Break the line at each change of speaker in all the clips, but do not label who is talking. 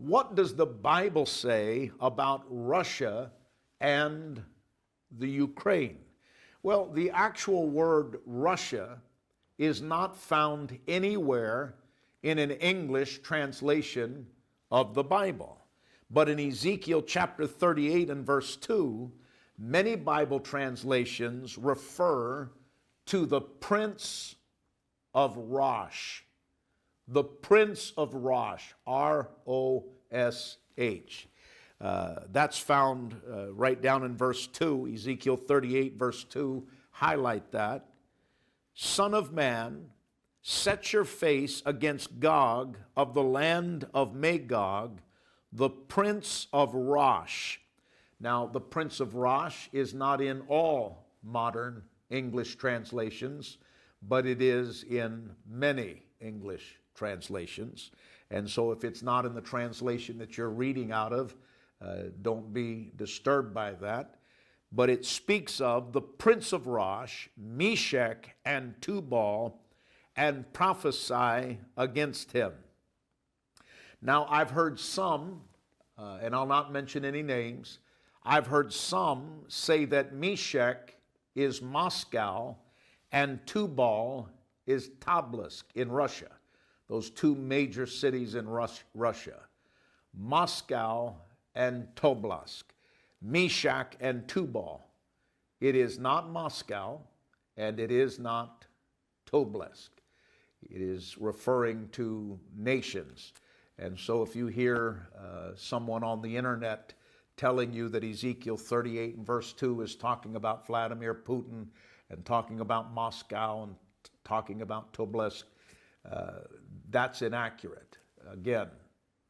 What does the Bible say about Russia and the Ukraine? Well, the actual word Russia is not found anywhere in an English translation of the Bible. But in Ezekiel chapter 38 and verse 2, many Bible translations refer to the Prince of Rosh. The Prince of Rosh, R-O-S-H. That's found right down in verse 2, Ezekiel 38 verse 2, highlight that. Son of man, set your face against Gog of the land of Magog, the Prince of Rosh. Now, the Prince of Rosh is not in all modern English translations, but it is in many English translations. And so if it's not in the translation that you're reading out of, don't be disturbed by that. But it speaks of the Prince of Rosh, Meshach and Tubal, and prophesy against him. Now, I've heard some, and I'll not mention any names, I've heard some say that Meshach is Moscow and Tubal is Tobolsk in Russia. Those two major cities in Russia. Moscow and Tobolsk. Meshach and Tubal. It is not Moscow and it is not Tobolsk. It is referring to nations. And so if you hear someone on the internet telling you that Ezekiel 38 and verse 2 is talking about Vladimir Putin and talking about Moscow and talking about Tobolsk, that's inaccurate. Again,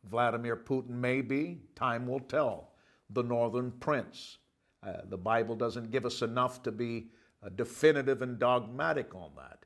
Vladimir Putin may be, time will tell, the northern prince. The Bible doesn't give us enough to be definitive and dogmatic on that.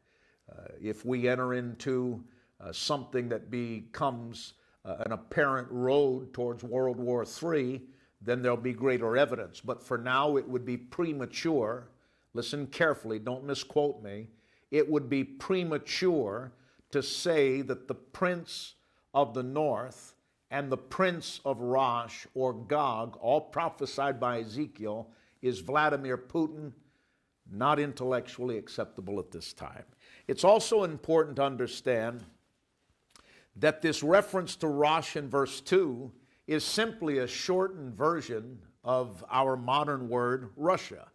If we enter into something that becomes an apparent road towards World War III, then there'll be greater evidence. But for now, it would be premature. Listen carefully, don't misquote me. It would be premature to say that the prince of the north and the Prince of Rosh or Gog, all prophesied by Ezekiel, is Vladimir Putin. Not intellectually acceptable at this time. It's also important to understand that this reference to Rosh in verse 2 is simply a shortened version of our modern word Russia.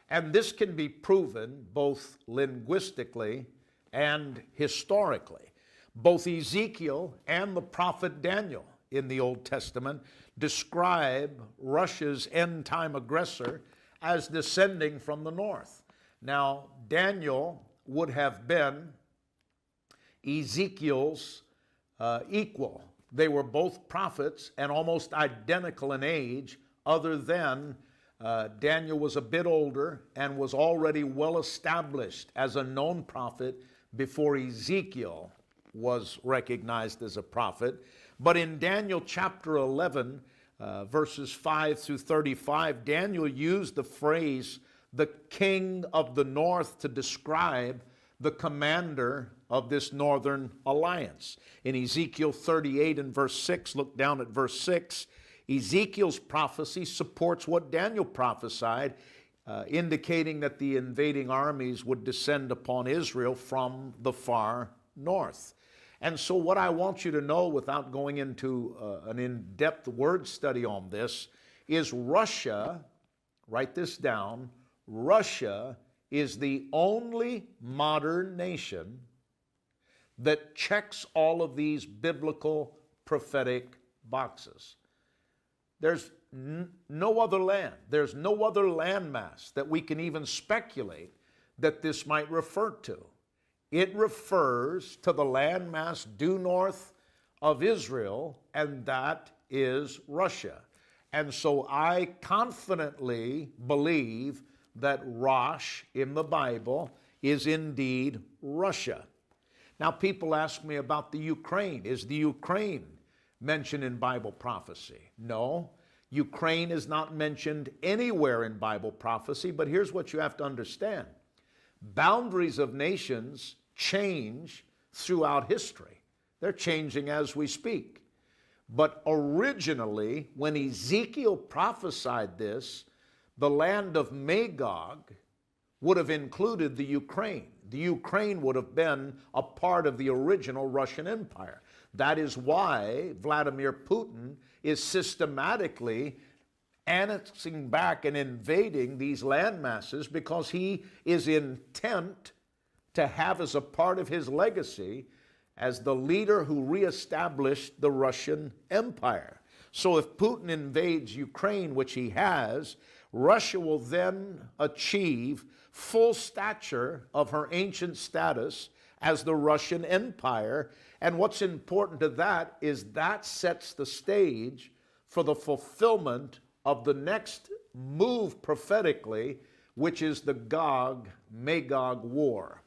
And this can be proven both linguistically and historically. Both Ezekiel and the prophet Daniel in the Old Testament describe Russia's end-time aggressor as descending from the north. Now, Daniel would have been Ezekiel's equal. They were both prophets and almost identical in age, other than Daniel was a bit older and was already well established as a known prophet before Ezekiel was recognized as a prophet. But in Daniel chapter 11, verses 5 through 35, Daniel used the phrase, the king of the north, to describe the commander of this northern alliance. In Ezekiel 38 and verse 6, look down at verse 6, Ezekiel's prophecy supports what Daniel prophesied, indicating that the invading armies would descend upon Israel from the far north. And so what I want you to know, without going into an in-depth word study on this, is Russia, write this down, Russia is the only modern nation that checks all of these biblical prophetic boxes. There's no other land. There's no other landmass that we can even speculate that this might refer to. It refers to the landmass due north of Israel, and that is Russia. And so I confidently believe that Rosh in the Bible is indeed Russia. Now, people ask me about the Ukraine. Is the Ukraine mentioned in Bible prophecy? No, Ukraine is not mentioned anywhere in Bible prophecy, but here's what you have to understand. Boundaries of nations change throughout history. They're changing as we speak. But originally, when Ezekiel prophesied this, the land of Magog would have included the Ukraine. The Ukraine would have been a part of the original Russian Empire. That is why Vladimir Putin is systematically annexing back and invading these land masses, because he is intent to have as a part of his legacy as the leader who reestablished the Russian Empire. So if Putin invades Ukraine, which he has, Russia will then achieve full stature of her ancient status as the Russian Empire. And what's important to that is that sets the stage for the fulfillment of the next move prophetically, which is the Gog-Magog war.